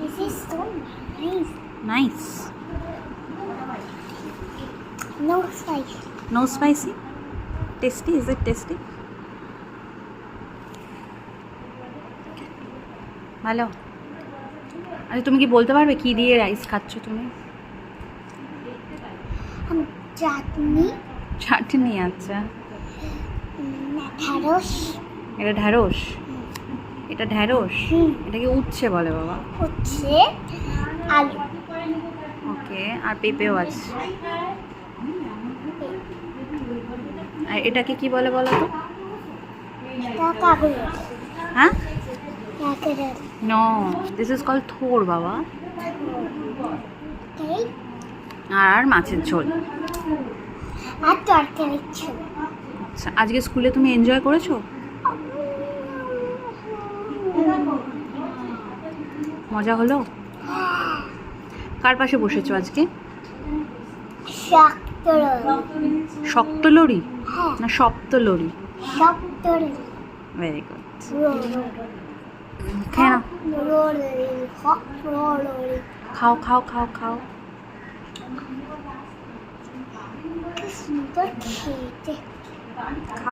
This is so nice. Nice. No spice. No spicy? Tasty? Is it tasty? ভালো। আরে তুমি কি বলতে পারবে কি দিয়ে রাইস খাচ্ছ তুমি? চাটনি, চাটনি, আচ্ছা। ঢ্যাঁড়স, এটা ঢ্যাঁড়স? এটা ঢ্যাঁড়স? এটাকে উচ্ছে বলে বাবা। হচ্ছে আলু। ওকে, আর পেঁপেও আছে। আর এটাকে কি বলে বলো তো? এটা কাগজ। হ্যাঁ? কাগজ। নো, দিস ইজ কল থোর বাবা। Okay. আর মাছের ঝোল। আর তরকারি ছিল। আচ্ছা, আজকে স্কুলে তুমি এনজয় করেছো? মজা হলো? কার পাশে বসেছো আজকে? শক্ত লরি না সপ্ত লরি? Very good. খেয়ে নাও। খাও খাও খাও খাও। সুন্দর খেতে।